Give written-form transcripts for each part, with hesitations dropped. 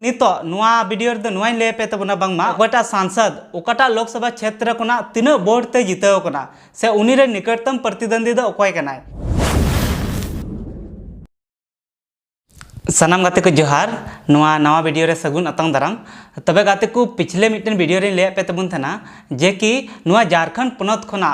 नितो नुआ वीडियो रे नुआई ले पे तबना बांगमा ओटा सांसद ओकाटा लोकसभा क्षेत्र कोना तीना वोट ते जिताव कोना से उनी रे निकटतम प्रतिद्वंदी दो ओकय कनाय। सनाम गाते को जोहार नुआ नवा वीडियो रे सगुन अतंग दाराम। तबे गाते को पिछले मिटन वीडियो रे ले पे तबुन थना जे कि नुआ झारखंड पनत खोना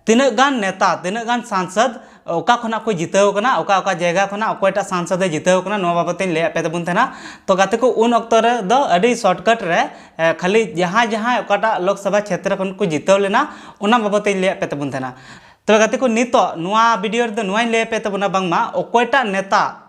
तीना गान नेता तीना गान सांसद ओका खोना को जिताव कना ओका ओका जगह खोना ओकयटा सांसद जिताव कना नुआ बाबते ले पे तबुन थना। तो गाते को उन अक्तो रे दो अडी शॉर्टकट रे खाली जहां जहां ओकाटा लोकसभा क्षेत्र खन को जिताव लेना ओना बाबते ले पे तबुन थना। तबे गाते को नितो नुआ वीडियो रे नुआई ले पे तबुना बांगमा ओकयटा नेता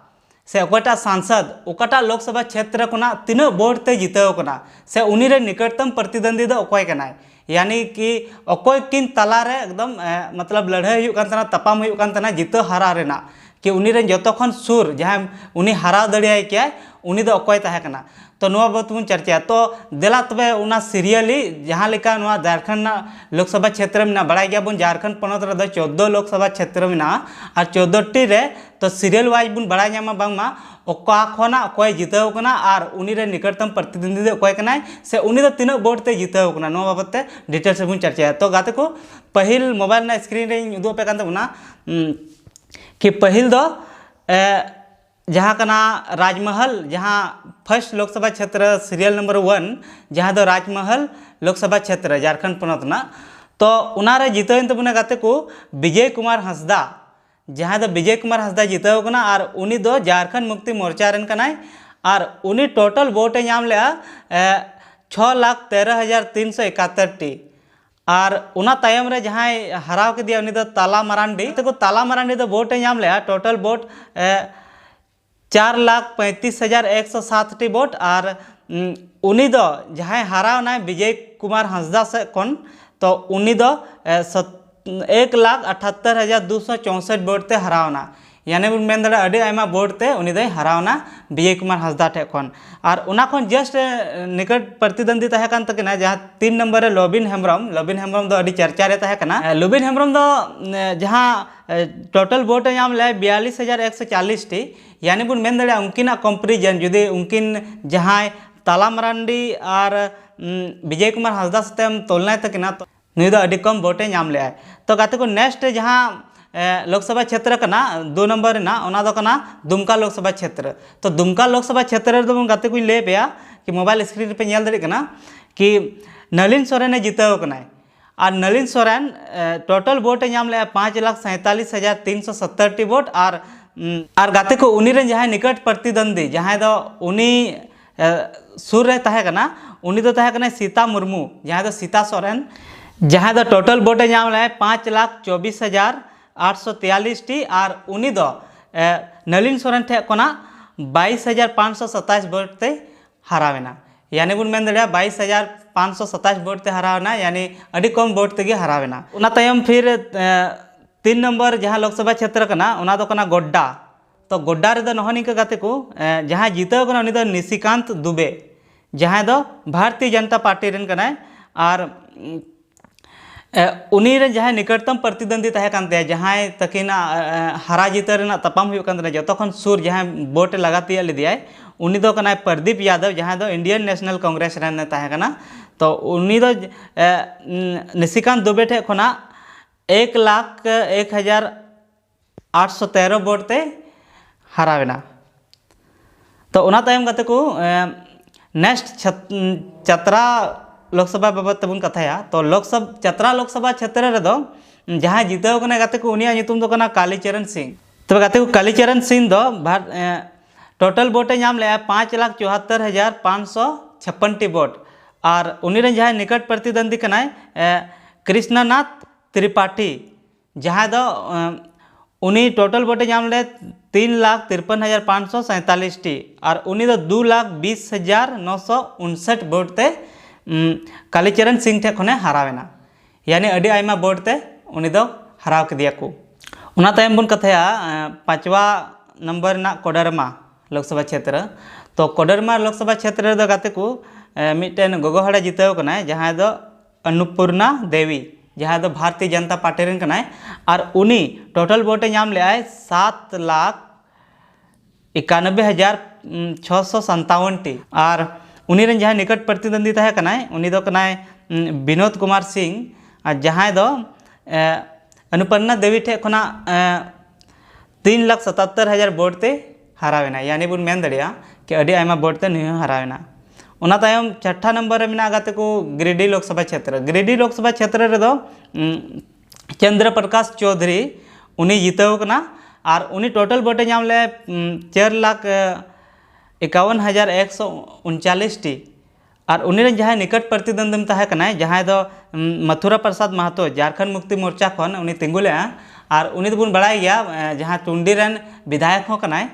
से ओकटा सांसद ओकटा लोकसभा क्षेत्र कोना तीना वोट ते जिताव कना से उनी रे निकटतम प्रतिद्वंदी दो ओकय कनाय। यानी कि ओकय किन तला रे एकदम मतलब लड़ाई हुयुग कान तना तपाम हुयुग कान तना जिता हारा रेना कि उनी रे जतो खन सुर जहां उनी हारा दड़ियाय के उनी दो ओकय ताहे कना। तो नुआ बात बुन चर्चा तो देला तबे उना सीरियली जहां लेका नुआ झारखंड लोकसभा क्षेत्र में बड़ाई गया बुन झारखंड पनत रे दो 14 लोकसभा क्षेत्र में और 14 टी रे तो सीरियल वाइज बुन बड़ाई जामा बांगमा ओका खोना ओकय जिताव कना और उनी रे निकटतम प्रतिद्वंदी दो ओकय कनाय से उनी दो तीना वोट ते जिताव कना नुआ बाबते डिटेल से बुन चर्चा। तो गाते को पहिल मोबाइल ना स्क्रीन रे उदो पे कान तबना कि पहिल दो जहाँ कना राजमहल जहाँ फर्स्ट लोकसभा क्षेत्र सीरियल नंबर 1 जहाँ दो राजमहल लोकसभा क्षेत्र झारखंड पनत ना तो उनारे जिताव तबना गाते को विजय कुमार हंसदा जहाँ दो विजय कुमार हंसदा जिताव कना और उनी दो झारखंड मुक्ति मोर्चा रेन कनाय और उनी टोटल वोट नाम ले 6,13,371 टी और उना तायम रे जहाँ हराव के दिया उनी दो ताला मरांडी तो ताला मरांडी दो वोट नाम ले टोटल वोट 4,35,107 टी वोट और उनी दो जहाँ हराव ना विजय कुमार हंसदा से कौन तो उनी दो 1,78,264 वोट ते हरावना यानी बुन मेन दड़ा अडी आयमा वोट ते उनी दो हरावना विजय कुमार हंसदा ठे खन और उना खन जस्ट निकट प्रतिद्वंदी तहे कान तकिना जहाँ 3 नंबर रे लबिन हेम्ब्रम दो अडी चर्चा रे तहे कना। लबिन हेम्ब्रम दो जहाँ टोटल वोट नाम ले 42,140 टी यानी बुन मेन दड़ा उनकिना कंपेरिजन जुदी उनकिन जहाँ ताला मरांडी और विजय कुमार हंसदा सतेम तुलना तकिना तो नुई दो अडी कम वोटे नाम ले। तो गाते को नेक्स्ट जहाँ लोकसभा क्षेत्र कना 2 नंबर ना ओना दो कना दुमका लोकसभा क्षेत्र। तो दुमका लोकसभा क्षेत्र दो गाते को ले पे कि मोबाइल स्क्रीन पे नेल दड़ी कना कि नलिन सोरेन जिताव कना और नलिन सोरेन टोटल वोट नाम ले 5,47,370 टी वोट और गाते को उनी रे जहाँ निकट प्रतिद्वंदी जहाँ दो उनी सुर रे तहे कना उनी दो तहे कना सीता मुर्मू जहाँ दो सीता सोरेन जहाँ दो टोटल वोट नाम ले 5,24,843 टी और उनी दो नलिन सोरेन ठे कोना 22,527 वोट ते हरावेना यानी बुन मेन दड़िया 22,527 वोट ते हरावेना यानी अडी कम वोट तेगे हरावेना। उना तायम फिर 3 नंबर जहाँ लोकसभा क्षेत्र कना उना दो कना गोड्डा। तो गोड्डा रे दो नहनी के गाते को जहाँ जिताव कना उनी दो निशिकांत दुबे जहाँ दो भारतीय जनता पार्टी रेन कना और उनी रे जहाँ निकटतम प्रतिद्वंदी तहे कानते जहाँ तकिना हरा जीता रेना तपाम हुयुग कान जो खन सुर जहाँ वोट लगाती लिदियाय उनी दो कना प्रदीप यादव जहाँ दो इंडियन नेशनल कांग्रेस रेन तहे कना। तो उनी दो निशिकांत दुबे ठे खोना 1,01,813 वोट ते हरावेना। तो उना तायम गाते को नेक्स्ट चतरा लोकसभा बाबत तबुन कथाया। तो चतरा लोकसभा क्षेत्र रे दो जहाँ जिताव कना गाते को उनिया नितुम दो कना कालीचरण सिंह। तब गाते को कालीचरण सिंह दो टोटल वोट नाम ले 5,74,556 टी वोट और उनी रे जहाँ निकट प्रतिद्वंदी कना कृष्णनाथ त्रिपाठी जहाँ दो उनी टोटल वोट नाम ले 3,53,547 टी और उनी दो 2,20,959 वोट ते कालीचरण सिंह ठे खने हरावेना यानी अडी आयमा वोट ते उनी दो हराव के दिया को। उना तायम बुन कथाया 5वां नंबर ना कोडरमा लोकसभा क्षेत्र। तो कोडरमा लोकसभा क्षेत्र दो गाते को मिटन गोगो हड़ा जिताव कना जहाँ दो अन्नपूर्णा देवी जहाँ दो भारतीय जनता पार्टी रेन कना और उनी टोटल वोट नाम ले 7,00,000 91,657 टी और उनी रन जहाँ निकट प्रतिद्वंदी तहे कनाय उनी दो कनाय विनोद कुमार सिंह और जहाँ दो अनुपन्ना देवी ठे खुना 3,77,000 वोट ते हरावेना यानी बुन मेन दड़िया कि अड़ी आयमा वोट ते नहीं हरावेना। उना तायम छठा नंबर रे मिना गाते को गिरिडीह लोकसभा क्षेत्र रे दो चंद्र प्रकाश चौधरी उनी जीतव कना और उनी टोटल वोटे नाम ले 4,51,139 टी और उनी जहाँ निकट प्रतिद्वंदी तहे कना जहाँ दो मथुरा प्रसाद महतो झारखंड मुक्ति मोर्चा खन उनी तिंगुले और उनी तो बुन बड़ाई गया जहाँ टुंडी रन विधायक हो कना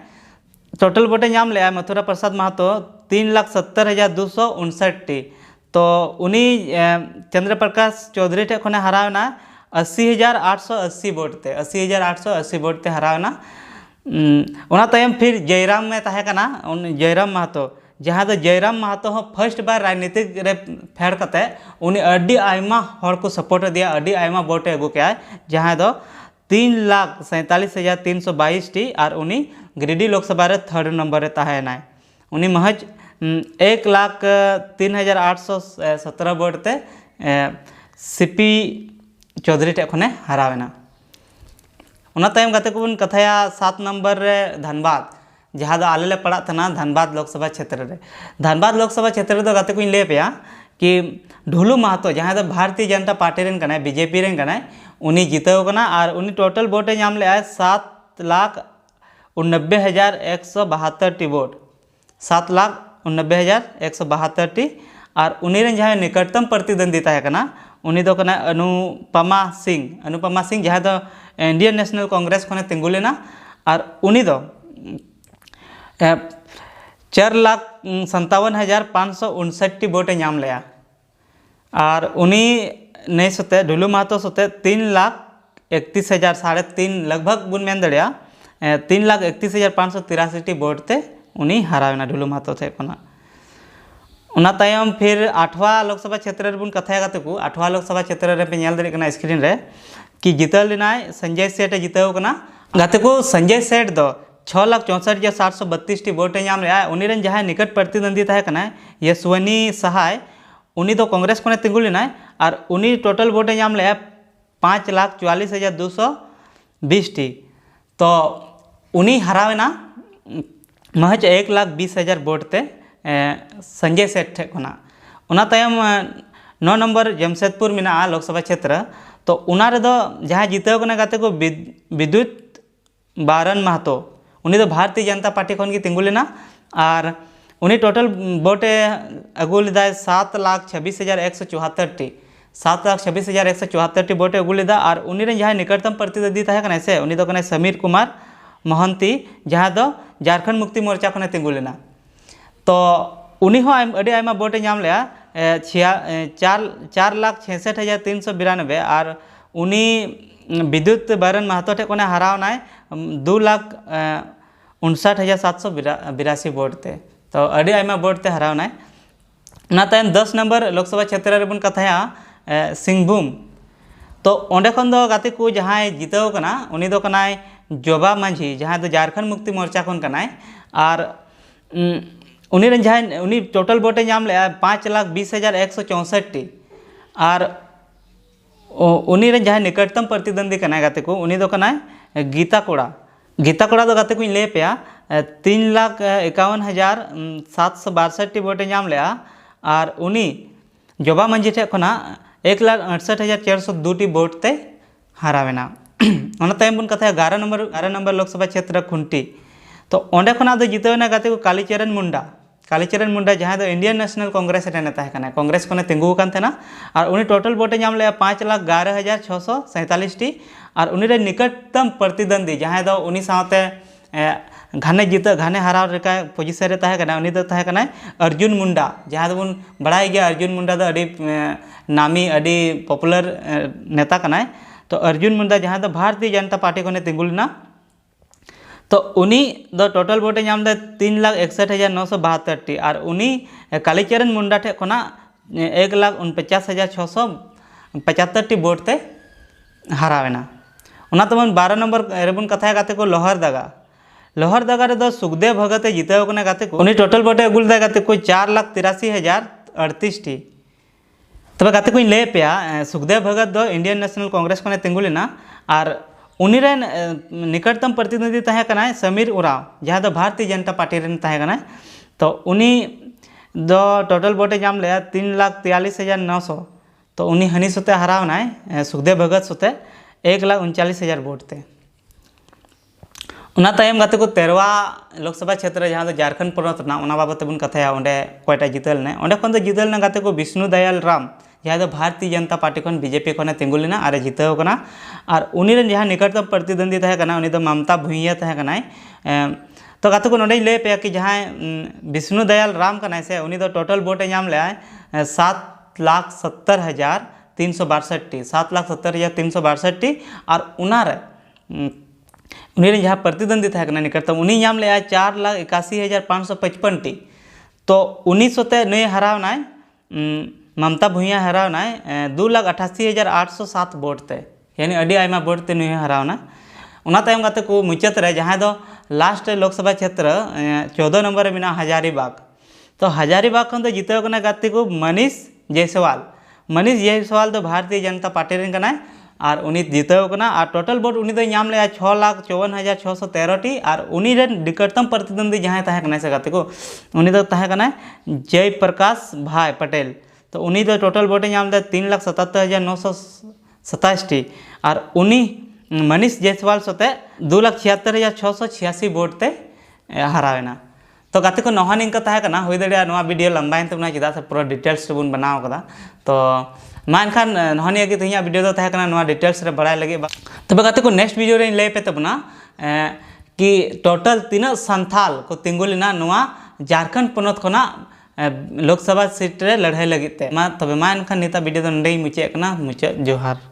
टोटल वोटे नाम ले मथुरा प्रसाद महतो 3,70,259 टी तो उनी चंद्र प्रकाश चौधरी ठे खने हरावना 80,880 वोट ते 80,880 वोट ते हरावना। उना तायम फिर जयराम में तहे कना जयराम महतो जहाँ दो जयराम महतो हो फर्स्ट बार राजनीतिक रे फेर कते उनी अड्डी आयमा हर को सपोर्ट दिया अड्डी आयमा वोट अगू के जहाँ दो 3,47,322 टी और उनी गिरिडीह लोकसभा रे थर्ड नंबर रे तहेना उनी महज 1,03,817 वोट ते सीपी चौधरी टे खने हरावेना। उना तायम गाते को बन कथाया 7 नंबर रे धनबाद जहाँ दो आले पड़ा तना धनबाद लोकसभा क्षेत्र रे धनबाद लोकसभा क्षेत्र रे दो गाते को ले पे कि ढुलू महतो जहाँ दो भारतीय जनता पार्टी रेन कना बीजेपी रेन कना उनी जीतव कना और उनी टोटल वोटे नाम ले 7,89,172 टी वोट 7,89,172 टी और उनी रेन जहाँ निकटतम प्रतिद्वंदी तहे कना उनी दो कना अनुपमा सिंह जहाँ दो इंडियन नेशनल कांग्रेस खने तिंगुलेना और उनी दो 4,57,559 टी वोटे नाम लिया और उनी नहीं सोते ढुलू महतो सोते 3,31,000 3.5 लगभग बुन मेन दड़िया 3,31,583 टी वोट ते उनी हरावेना ढुलू महतो थे कोना। उना तायम फिर 8वां लोकसभा क्षेत्र रे बुन कथाया गाते को 8वां लोकसभा क्षेत्र रे पे नेल दड़ी कना स्क्रीन रे कि जीतल लेनाय संजय सेठ जीतव कना गाते को संजय सेठ दो 6,64,732 टी वोटे नाम ले उनी रेन जहाँ निकट प्रतिद्वंदी तहे कना यशवनी सहाय उनी तो कांग्रेस को तिंगुल लेना और उनी टोटल वोटे नाम ले 5,44,220 टी तो उनी हरावेना महज 1,20,000 वोट ते संजय सेठ ठे खना। उना तायम 9 नंबर जमशेदपुर मिना लोकसभा क्षेत्र तो उना रे दो जहाँ जीतव कना गाते को विद्युत बारन महतो उनी तो भारतीय जनता पार्टी खन की तिंगुल लेना और उनी टोटल वोटे अगू लेदा 7,26,174 टी 7,26,174 टी वोटे अगू लेदा और उनी रे जहाँ निकटतम प्रतिद्वंदी तहे कना से उनी दो कना समीर कुमार महंती जहाँ दो झारखंड मुक्ति मोर्चा खने तिंगुल लेना तो उनी हो अड़ी आयमा वोटे नाम ले 4,66,392 और उनी विद्युत बारन महतो ठे कोने हरावना 2,59,782 वोट ते तो अड़ी आयमा वोट ते हरावना। ना तायम 10 नंबर लोकसभा क्षेत्र रे बुन कथाया सिंहभूम तो ओंडे खन दो गाते को जहाँ जीतव कना उनी दो कनाय जोबा मांझी जहाँ दो झारखंड मुक्ति मोर्चा खन कनाय और उनी रेन जहाँ उनी टोटल वोटे नाम ले 5,20,164 टी और उनी रेन जहाँ निकटतम प्रतिद्वंदी कनाय गाते को उनी दो कनाय गीता कोड़ा दो गाते को ले पे 3,51,762 टी वोटे नाम ले और उनी जोबा मंझी ठे खना 1,68,402 टी वोट ते हरावेना। उना तायम बुन कथा 11 नंबर लोकसभा क्षेत्र खुंटी तो ओंडे खना दो जीतवेना गाते को कालीचरण मुंडा जहाँ दो इंडियन नेशनल कांग्रेस रे नेता है कांग्रेस को तिंगु कान थेना और उनी टोटल वोटे नाम ले 5,11,647 टी और उनी रे निकटतम प्रतिद्वंदी जहाँ दो उनी साथे घाने हराव रेका पोजिशन रे तहे कना उनी दो तहे कना अर्जुन मुंडा जहाँ दो बुन बड़ाई गया अर्जुन मुंडा दो अड़ी नामी अड़ी पॉपुलर नेता कना तो अर्जुन मुंडा जहाँ दो भारतीय जनता पार्टी को तिंगुलना तो उनी दो टोटल वोटे नाम दे 3,61,972 टी और उनी कालीचरण मुंडा ठे खना 1,49,675 टी वोट ते हरावेना। उना तमन 12 नंबर रेबुन कथा गाते को लोहरदगा लोहरदगा रे सुखदेव भगत जिताव कना गाते को उनी टोटल वोटे अगुल दा गाते को 4,83,038 टी। तबे गाते को ले पेया सुखदेव भगत दो इंडियन नेशनल कांग्रेस को तिंगुलेना और उनी रेन निकटतम प्रतिद्वंदी तहे कना समीर उराव जहाँ दो भारतीय जनता पार्टी रेन तहे कना। तो उनी दो टोटल वोटे जाम ले 3,43,900। तो उनी हनी सोते हरावना सुखदेव भगत सोते 1,39,000 वोट थे। उना तायम गाते को 13वा लोकसभा क्षेत्र जहाँ दो झारखंड पनत बाबत बन कथाया ओंडे कोयटा जितल ने ओंडे खन दो जितल ने गाते को विष्णु दयाल राम जहाँ दो भारतीय जनता पार्टी खन बीजेपी खन तिंगुलेना और जिताव कना। और उनी रेन जहाँ निकटतम प्रतिद्वंदी तहे कना उनी दो ममता भुइया तहे कना। तो गाते को नोडे ले पे कि जहाँ विष्णु दयाल राम कना से उनी दो टोटल वोटे नाम ले 7,70,362 टी 7,70,362 टी। और उनारे उनी जहाँ प्रतिद्वंदी थे निकटतम उनी नाम ले 4,81,555 टी। तो उनी सोते नई हरावना ममता भुइया हरावना 2,88,807 वोट थे यानी अड़ी आयमा वोट ते नई हरावना। उना तायम गाते को मुचाद रे जहाँ दो लास्ट लोकसभा क्षेत्र 14 नंबर में मेना हजारीबाग। तो हजारीबाग खन तो जिताव कना गाते को मनीष जायसवाल तो भारतीय जनता पार्टी रेन कना और उनी जिताव कना। और टोटल वोट उनी दो नाम ले 6,54,613 टी। और उनी रेन निकटतम प्रतिद्वंदी जहाँ तहे कना से गाते को उनी दो तहे कना जयप्रकाश भाई पटेल। तो उनी दो टोटल वोटे नाम ले 3,77,927 टी। और उनी मनीष जायसवाल सोते 2,76,686 वोट ते हरावेना। तो गाते को नहा निंका तहे कना हुई दड़िया नवा वीडियो लंबाइन तबना चेदा से पूरा डिटेल्स रे बन बनाव कदा। तो मा एनखान नहनिया के तिहिया वीडियो दो तहे कना नवा डिटेल्स रे बड़ाय लगे। तबे गाते को नेक्स्ट वीडियो रे ले पे तबना कि टोटल तीना संथाल को तिंगुलेना नवा झारखंड पनत खना लोकसभा सीट रे लड़ाई लगी ते मा तबे मा एनखान नेता वीडियो दो नडे मुचे कना मुचे जोहार।